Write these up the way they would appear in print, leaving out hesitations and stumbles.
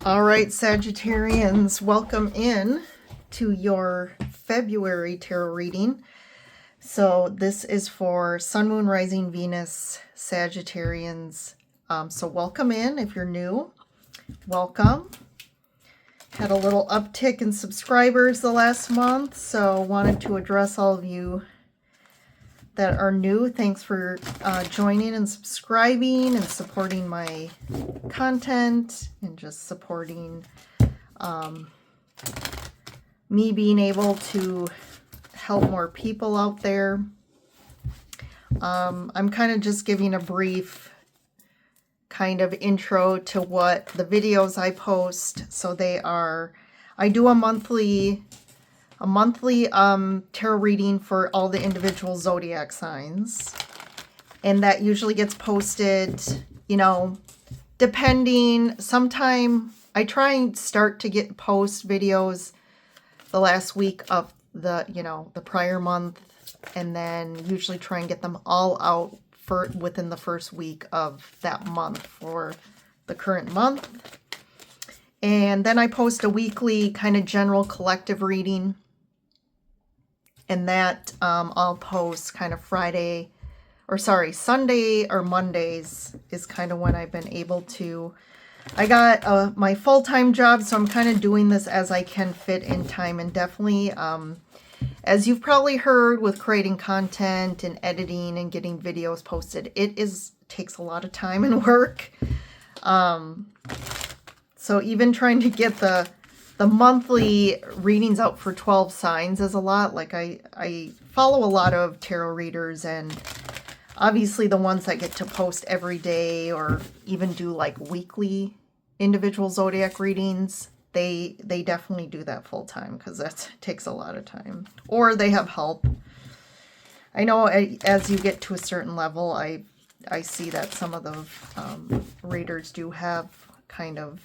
All right, Sagittarians, welcome in to your February tarot reading. So this is for Sun, Moon, Rising, Venus, Sagittarians. So welcome in if you're new. Welcome. Had a little uptick in subscribers the last month, so wanted to address all of you that are new. Thanks for joining and subscribing and supporting my content and just supporting me being able to help more people out there. I'm kind of just giving a brief kind of intro to what the videos I post. So they are, I do a monthly tarot reading for all the individual zodiac signs, and that usually gets posted, depending. Sometime I try and start to post videos the last week of the prior month, and then usually try and get them all out for within the first week of that month for the current month. And then I post a weekly kind of general collective reading, and that I'll post kind of Sunday or Mondays is kind of when I've been able to. I got my full-time job, so I'm kind of doing this as I can fit in time. And definitely, as you've probably heard, with creating content and editing and getting videos posted, takes a lot of time and work. So even trying to get the monthly readings out for 12 signs is a lot. Like I follow a lot of tarot readers, and obviously the ones that get to post every day or even do like weekly individual zodiac readings, they definitely do that full time, because that takes a lot of time, or they have help. I know as you get to a certain level, I see that some of the readers do have kind of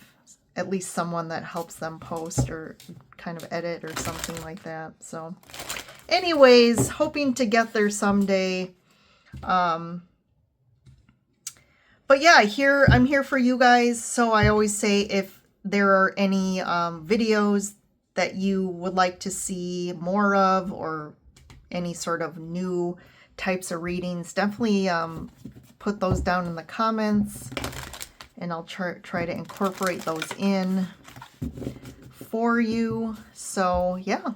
at least someone that helps them post or kind of edit or something like that. So anyways, hoping to get there someday. But yeah, I'm here for you guys. So I always say, if there are any videos that you would like to see more of, or any sort of new types of readings, definitely put those down in the comments, and I'll try to incorporate those in for you. So yeah,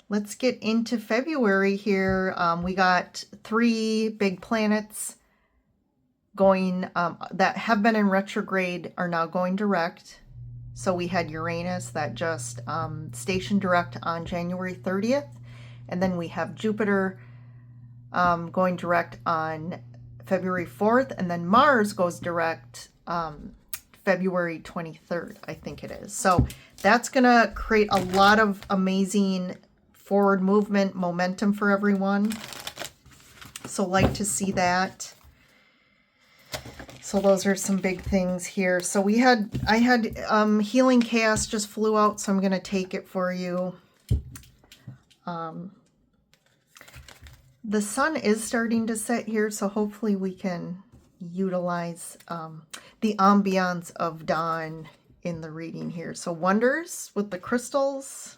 let's get into February here. We got 3 big planets going that have been in retrograde are now going direct. So we had Uranus that just stationed direct on January 30th, and then we have Jupiter going direct on February 4th, and then Mars goes direct February 23rd, I think it is. So that's gonna create a lot of amazing forward movement, momentum for everyone. So like to see that. So those are some big things here. So I had Healing Chaos just flew out, so I'm gonna take it for you. The sun is starting to set here, so hopefully we can utilize the ambiance of dawn in the reading here. So Wonders with the crystals,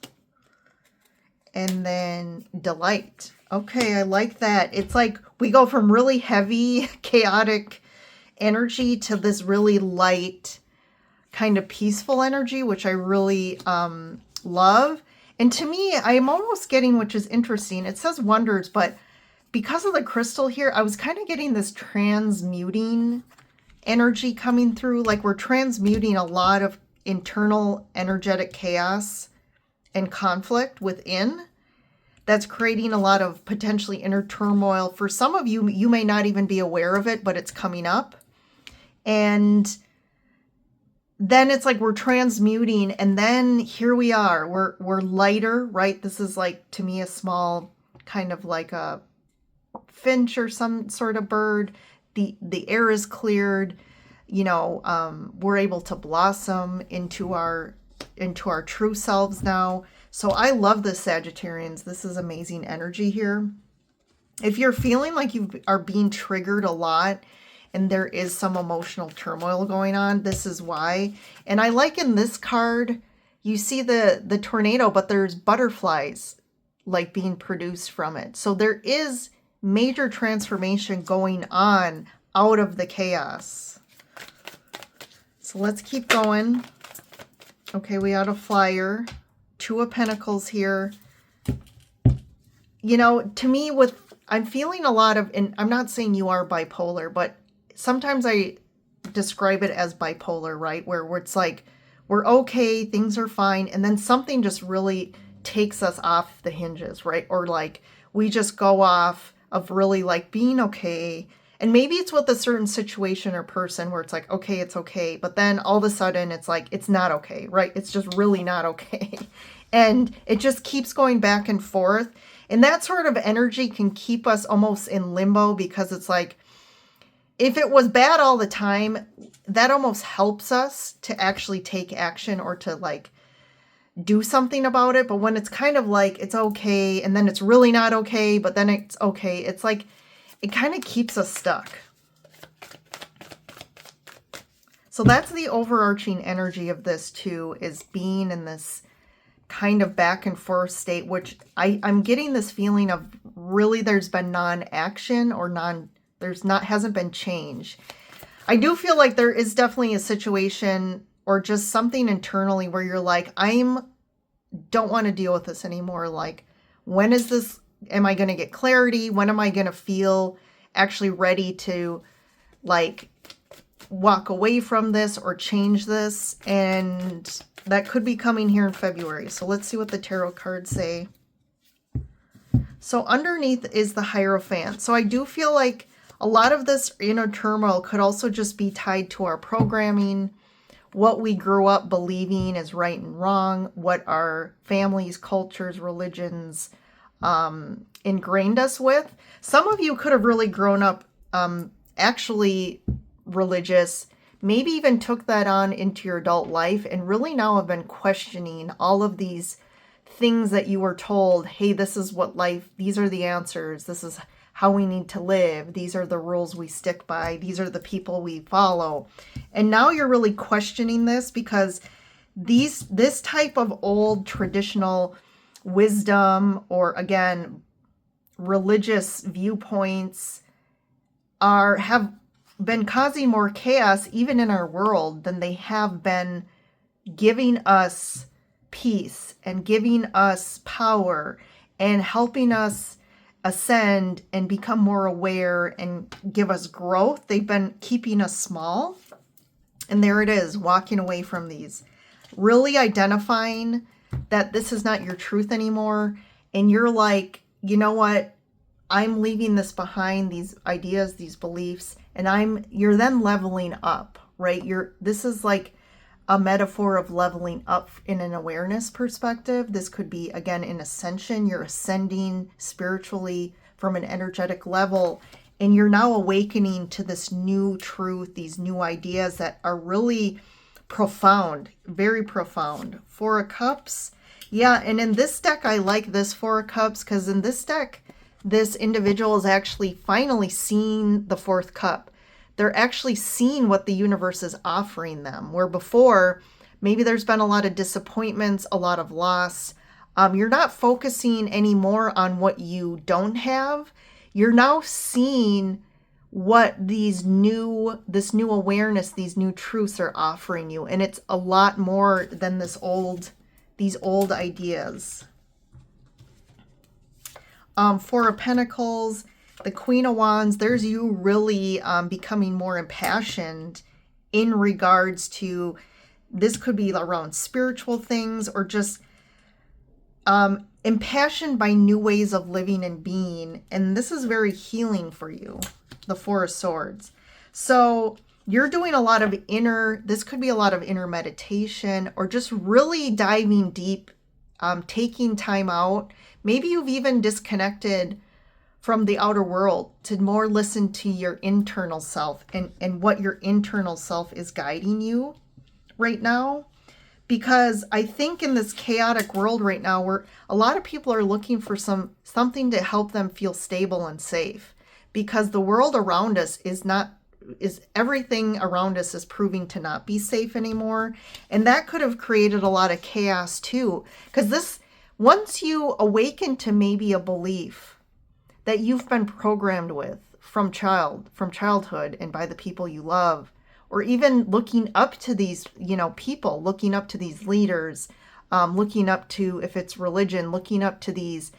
and then Delight. Okay, I like that. It's like we go from really heavy, chaotic energy to this really light, kind of peaceful energy, which I really love. And to me, I'm almost getting, which is interesting, it says Wonders, but because of the crystal here, I was kind of getting this transmuting energy coming through. Like we're transmuting a lot of internal energetic chaos and conflict within. That's creating a lot of potentially inner turmoil. For some of you, you may not even be aware of it, but it's coming up. And then it's like we're transmuting, and then here we are. We're lighter, right? This is like, to me, a small kind of like a finch or some sort of bird. The air is cleared. We're able to blossom into our true selves now. So I love this, Sagittarians. This is amazing energy here. If you're feeling like you are being triggered a lot and there is some emotional turmoil going on. This is why. And I like in this card, you see the tornado, but there's butterflies like being produced from it. So there is major transformation going on out of the chaos. So let's keep going. Okay, we got a flyer. Two of Pentacles here. You know, to me, I'm feeling a lot of, and I'm not saying you are bipolar, but sometimes I describe it as bipolar, right? Where it's like, we're okay, things are fine, and then something just really takes us off the hinges, right? Or like, we just go off of really like being okay. And maybe it's with a certain situation or person where it's like, okay, it's okay. But then all of a sudden it's like, it's not okay, right? It's just really not okay. And it just keeps going back and forth. And that sort of energy can keep us almost in limbo, because it's like, if it was bad all the time, that almost helps us to actually take action or to like do something about it. But when it's kind of like, it's okay, and then it's really not okay, but then it's okay, it's like, it kind of keeps us stuck. So that's the overarching energy of this too, is being in this kind of back and forth state, which I'm getting this feeling of really there's been non-action or hasn't been change. I do feel like there is definitely a situation or just something internally where you're like, don't want to deal with this anymore. Like, when am I going to get clarity? When am I going to feel actually ready to like walk away from this or change this? And that could be coming here in February. So let's see what the tarot cards say. So underneath is the Hierophant. So I do feel like a lot of this inner turmoil could also just be tied to our programming, what we grew up believing is right and wrong, what our families, cultures, religions ingrained us with. Some of you could have really grown up actually religious, maybe even took that on into your adult life, and really now have been questioning all of these things that you were told, hey, this is what life, these are the answers, this is how we need to live, these are the rules we stick by, these are the people we follow. And now you're really questioning this, because this type of old traditional wisdom, or again, religious viewpoints have been causing more chaos even in our world than they have been giving us peace and giving us power and helping us ascend and become more aware and give us growth. They've been keeping us small. And there it is, walking away from these, really identifying that this is not your truth anymore. And you're like, you know what? I'm leaving this behind, these ideas, these beliefs, and you're then leveling up, right? This is like a metaphor of leveling up in an awareness perspective. This could be, again, in ascension. You're ascending spiritually from an energetic level, and you're now awakening to this new truth, these new ideas that are really profound, very profound. Four of Cups. Yeah, and in this deck, I like this Four of Cups, because in this deck, this individual is actually finally seeing the fourth cup. They're actually seeing what the universe is offering them, where before, maybe there's been a lot of disappointments, a lot of loss. You're not focusing anymore on what you don't have. You're now seeing what this new awareness, these new truths are offering you. And it's a lot more than these old ideas. Four of Pentacles, the Queen of Wands, there's you really becoming more impassioned in regards to, this could be around spiritual things, or just impassioned by new ways of living and being. And this is very healing for you, the Four of Swords. So you're doing a lot of this could be a lot of inner meditation, or just really diving deep, taking time out. Maybe you've even disconnected from the outer world to more listen to your internal self and what your internal self is guiding you right now. Because I think in this chaotic world right now, where a lot of people are looking for something to help them feel stable and safe, because the world around us is not everything around us is proving to not be safe anymore. And that could have created a lot of chaos too. Because once you awaken to maybe a belief that you've been programmed with from childhood and by the people you love, or even looking up to these, people, looking up to these leaders, looking up to, if it's religion, looking up to these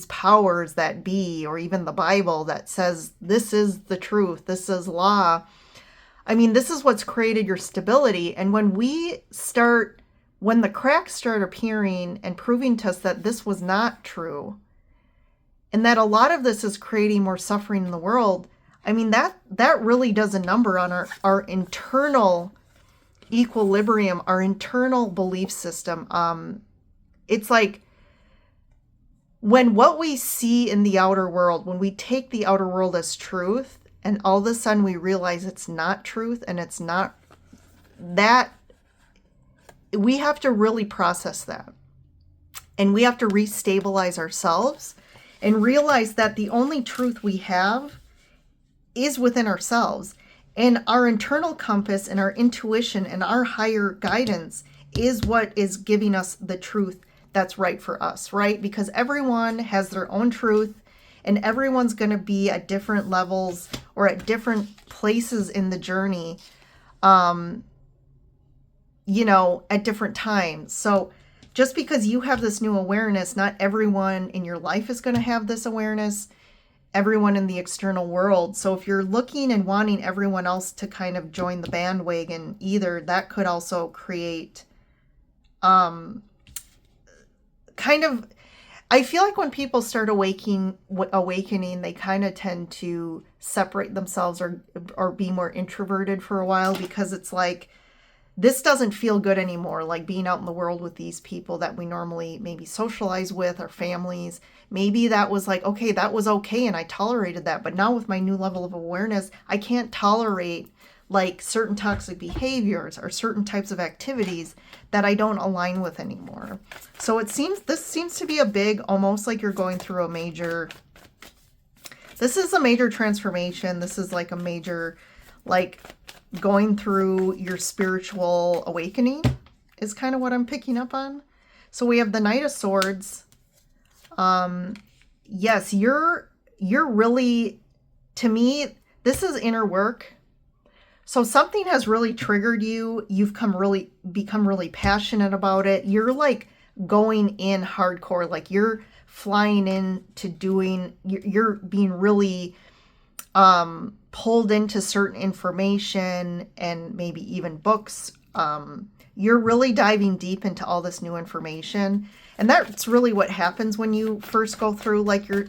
powers that be, or even the Bible that says this is the truth, this is law. I mean, this is what's created your stability. And when the cracks start appearing and proving to us that this was not true, and that a lot of this is creating more suffering in the world, I mean, that really does a number on our internal equilibrium, our internal belief system. It's like, when what we see in the outer world, when we take the outer world as truth, and all of a sudden we realize it's not truth, and it's not that, we have to really process that. And we have to restabilize ourselves and realize that the only truth we have is within ourselves. And our internal compass and our intuition and our higher guidance is what is giving us the truth that's right for us, right? Because everyone has their own truth, and everyone's going to be at different levels or at different places in the journey, at different times. So just because you have this new awareness, not everyone in your life is going to have this awareness, everyone in the external world. So if you're looking and wanting everyone else to kind of join the bandwagon either, that could also create I feel like when people start awakening, they kind of tend to separate themselves or be more introverted for a while, because it's like, this doesn't feel good anymore. Like being out in the world with these people that we normally maybe socialize with, our families. Maybe that was like, okay, that was okay, and I tolerated that. But now with my new level of awareness, I can't tolerate like certain toxic behaviors or certain types of activities that I don't align with anymore. So this seems to be a big, almost like you're going through this is a major transformation. This is like a major, like going through your spiritual awakening is kind of what I'm picking up on. So we have the Knight of Swords. Yes, you're really, to me, this is inner work. So something has really triggered you. You've become really passionate about it. You're like going in hardcore, like you're flying into you're being really pulled into certain information and maybe even books. You're really diving deep into all this new information. And that's really what happens when you first go through like your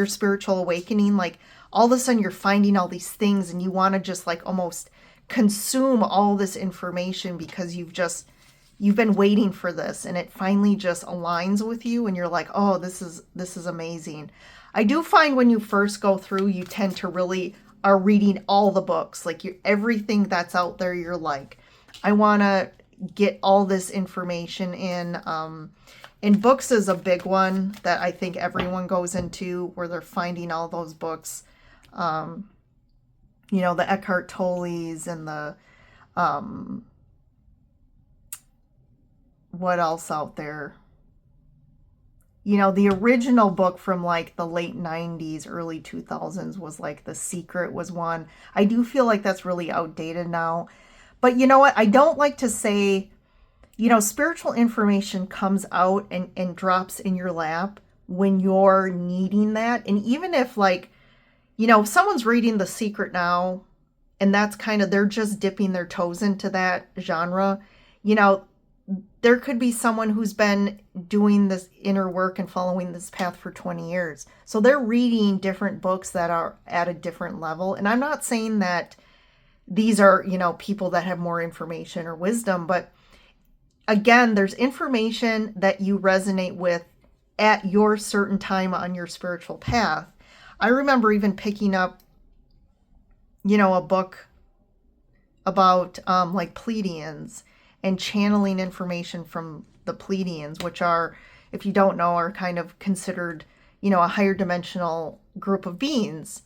spiritual awakening. Like all of a sudden you're finding all these things and you want to just like almost consume all this information because you've been waiting for this, and it finally just aligns with you and you're like, oh, this is amazing. I do find when you first go through, you tend to really are reading all the books, like everything that's out there. You're like, I want to get all this information in. And books is a big one that I think everyone goes into, where they're finding all those books. The Eckhart Tolles and the, what else out there? The original book from like the late 90s, early 2000s was like The Secret was one. I do feel like that's really outdated now. But you know what? I don't like to say, spiritual information comes out and drops in your lap when you're needing that. And even if like, if someone's reading The Secret now, and that's kind of, they're just dipping their toes into that genre, there could be someone who's been doing this inner work and following this path for 20 years. So they're reading different books that are at a different level. And I'm not saying that these are, people that have more information or wisdom, but again, there's information that you resonate with at your certain time on your spiritual path. I remember even picking up, a book about like Pleiadians and channeling information from the Pleiadians, which are, if you don't know, are kind of considered, a higher dimensional group of beings.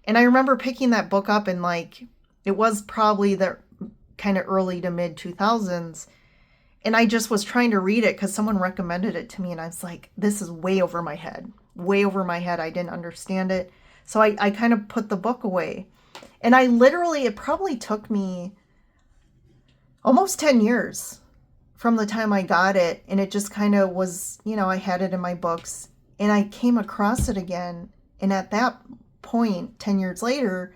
And I remember picking that book up and like, it was probably the kind of early to mid 2000s. And I just was trying to read it because someone recommended it to me. And I was like, this is way over my head. Way over my head. I didn't understand it. So I kind of put the book away. And I literally, it probably took me almost 10 years from the time I got it. And it just kind of was, you know, I had it in my books. And I came across it again. And at that point, 10 years later,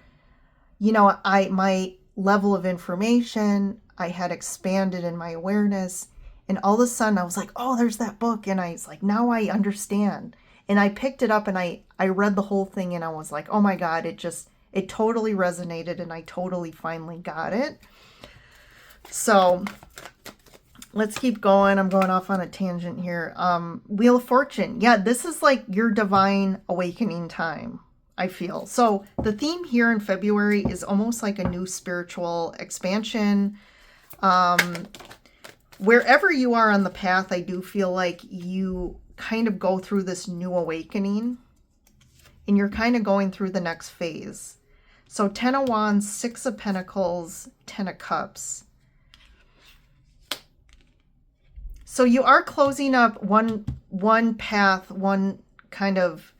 you know, my level of information, I had expanded in my awareness. And all of a sudden I was like, oh, there's that book. And I was like, now I understand. And I picked it up and I read the whole thing and I was like, oh my God, it totally resonated and I totally finally got it. So let's keep going. I'm going off on a tangent here. Wheel of Fortune. Yeah, this is like your divine awakening time, I feel. So the theme here in February is almost like a new spiritual expansion. Wherever you are on the path, I do feel like you kind of go through this new awakening and you're kind of going through the next phase. So 10 of Wands, 6 of Pentacles, 10 of Cups. So you are closing up one path, one kind of,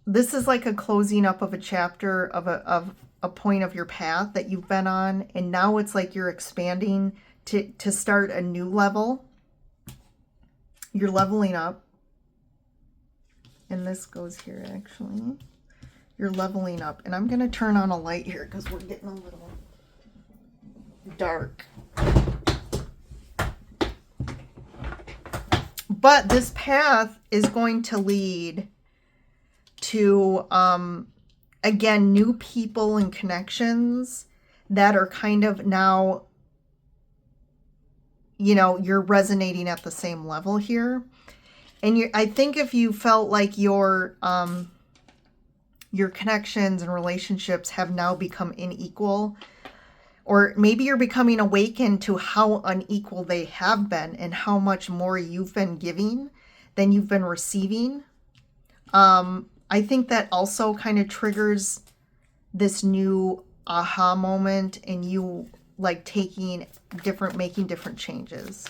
this is like a closing up of a chapter of a point of your path that you've been on. And now it's like you're expanding to start a new level. You're leveling up. And this goes here, actually. You're leveling up. And I'm going to turn on a light here because we're getting a little dark. But this path is going to lead to, again, new people and connections that are kind of now, you know, you're resonating at the same level here. And I think if you felt like your connections and relationships have now become unequal, or maybe you're becoming awakened to how unequal they have been and how much more you've been giving than you've been receiving. I think that also kind of triggers this new aha moment and you like making different changes.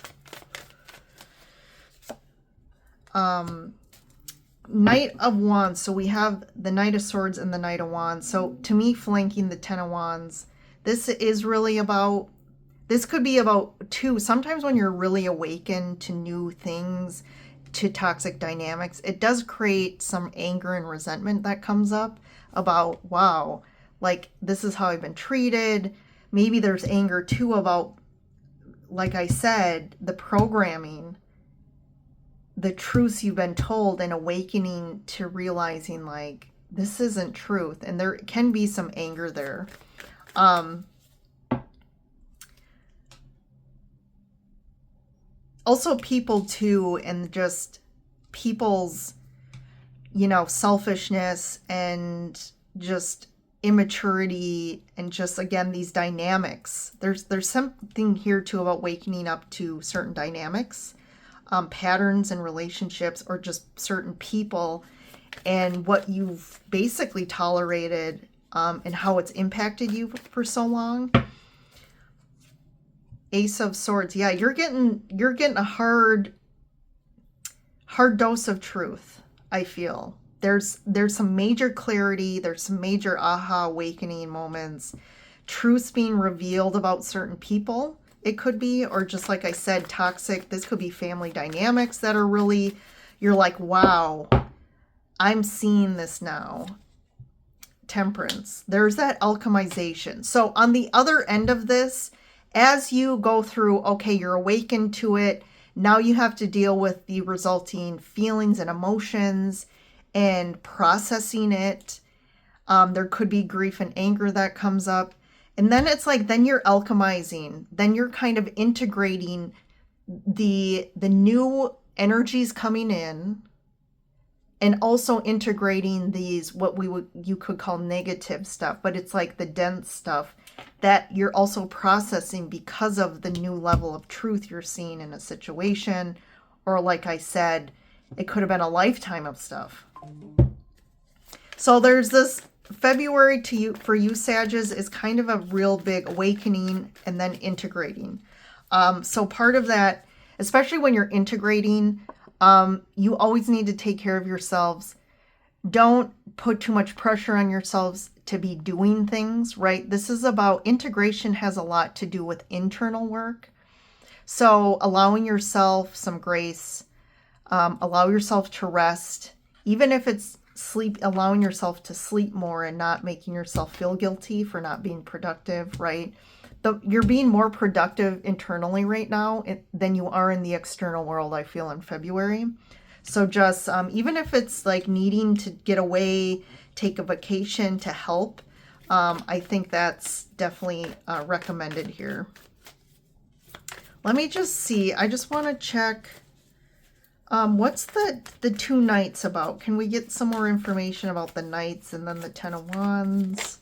Knight of Wands. So we have the Knight of Swords and the Knight of Wands. So to me, flanking the 10 of Wands, this is really about, this could be about two. Sometimes when you're really awakened to new things, to toxic dynamics, it does create some anger and resentment that comes up about, wow, like this is how I've been treated. Maybe there's anger too about, like I said, the programming, the truths you've been told, and awakening to realizing like this isn't truth. And there can be some anger there. Also people too, and just people's, you know, selfishness and just immaturity and just, again, these dynamics. There's something here too about waking up to certain dynamics, patterns and relationships, or just certain people and what you've basically tolerated, and how it's impacted you for so long. Ace of Swords. Yeah, you're getting a hard dose of truth, I feel. There's some major clarity, there's some major aha awakening moments, truths being revealed about certain people. It could be, or just like I said, toxic. This could be family dynamics that are really, you're like, wow, I'm seeing this now. Temperance. There's that alchemization. So on the other end of this, as you go through, okay, you're awakened to it. Now you have to deal with the resulting feelings and emotions and processing it. There could be grief and anger that comes up. And then it's like, then you're alchemizing. Then you're kind of integrating the new energies coming in, and also integrating these, what you could call negative stuff, but it's like the dense stuff that you're also processing because of the new level of truth you're seeing in a situation. Or like I said, it could have been a lifetime of stuff. So there's this February to you, for you Sages, is kind of a real big awakening and then integrating. So part of that, especially when you're integrating, you always need to take care of yourselves. Don't put too much pressure on yourselves to be doing things, right? This is about integration, has a lot to do with internal work. So allowing yourself some grace, allow yourself to rest, even if it's sleep, allowing yourself to sleep more and not making yourself feel guilty for not being productive, right? You're being more productive internally right now than you are in the external world, I feel, in February. So just, even if it's like needing to get away, take a vacation to help, I think that's definitely recommended here. Let me just see. I just want to check. What's the 2 Knights about? Can we get some more information about the Knights and then the 10 of Wands?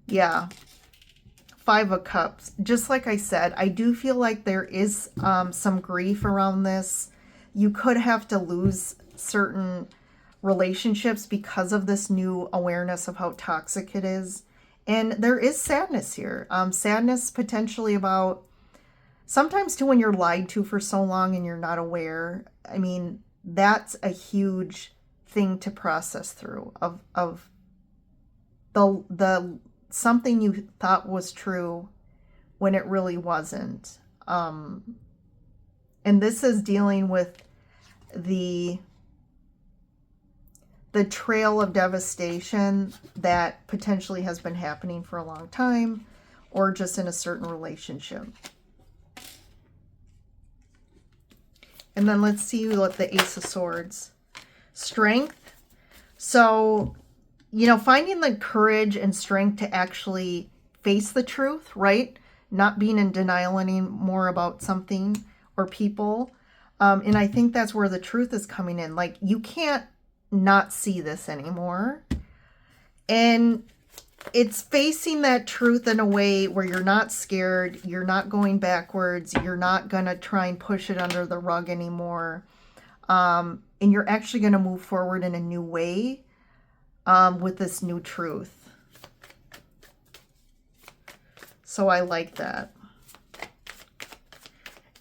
Yeah. 5 of Cups. Just like I said, I do feel like there is some grief around this. You could have to lose certain relationships because of this new awareness of how toxic it is. And there is sadness here. Sadness potentially about, sometimes too, when you're lied to for so long and you're not aware. I mean, that's a huge thing to process through, of the something you thought was true when it really wasn't. And this is dealing with the trail of devastation that potentially has been happening for a long time, or just in a certain relationship. And then let's see what the Ace of Swords. Strength. So, you know, finding the courage and strength to actually face the truth, right? Not being in denial anymore about something or people. And I think that's where the truth is coming in. Like, you can't not see this anymore. And it's facing that truth in a way where you're not scared, you're not going backwards, you're not going to try and push it under the rug anymore. And you're actually going to move forward in a new way with this new truth. So I like that.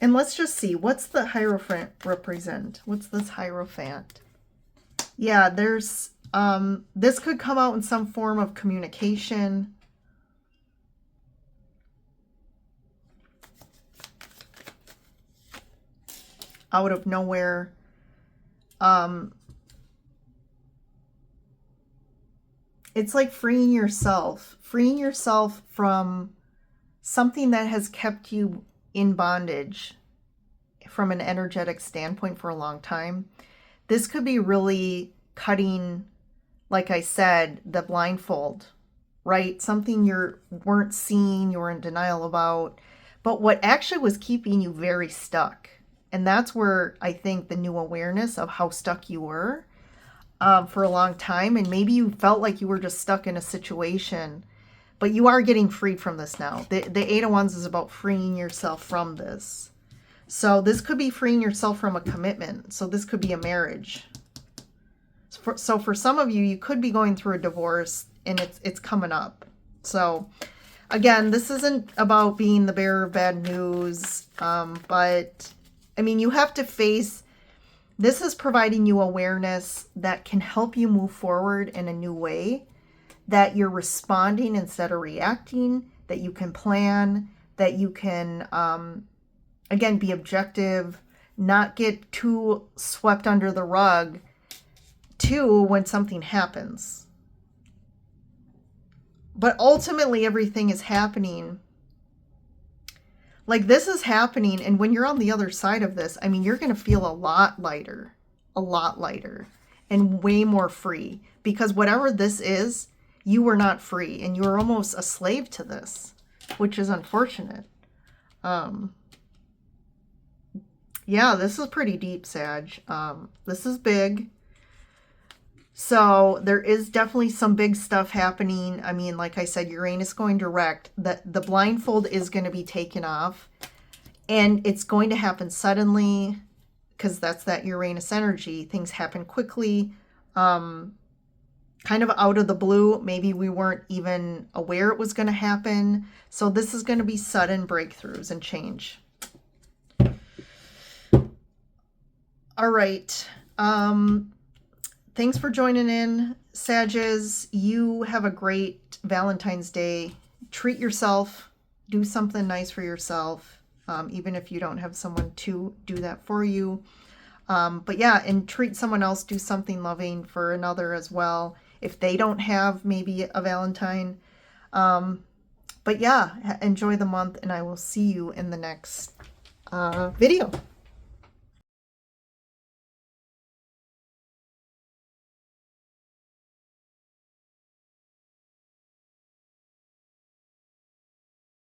And let's just see, what's the Hierophant represent? What's this Hierophant? Yeah, there's, this could come out in some form of communication. Out of nowhere. It's like freeing yourself from something that has kept you in bondage from an energetic standpoint for a long time. This could be really cutting, like I said, the blindfold, right? Something you weren't seeing, you were in denial about, but what actually was keeping you very stuck. And that's where I think the new awareness of how stuck you were for a long time. And maybe you felt like you were just stuck in a situation, but you are getting freed from this now. The Eight of Wands is about freeing yourself from this. So this could be freeing yourself from a commitment. So this could be a marriage. So for some of you, you could be going through a divorce and it's coming up. So again, this isn't about being the bearer of bad news. But I mean, you have to face, this is providing you awareness that can help you move forward in a new way, that you're responding instead of reacting, that you can plan, that you can, again, be objective, not get too swept under the rug too when something happens. But ultimately, everything is happening. Like, this is happening, and when you're on the other side of this, I mean, you're going to feel a lot lighter, and way more free. Because whatever this is, you were not free, and you were almost a slave to this, which is unfortunate. Yeah, this is pretty deep, Sag. This is big. So there is definitely some big stuff happening. I mean, like I said, Uranus going direct. The blindfold is going to be taken off. And it's going to happen suddenly, because that's that Uranus energy. Things happen quickly. kind of out of the blue. Maybe we weren't even aware it was going to happen. So this is going to be sudden breakthroughs and change. All right. Thanks for joining in, Sages. You have a great Valentine's Day. Treat yourself. Do something nice for yourself, even if you don't have someone to do that for you. But yeah, and treat someone else. Do something loving for another as well, if they don't have maybe a Valentine. But yeah, enjoy the month, and I will see you in the next video.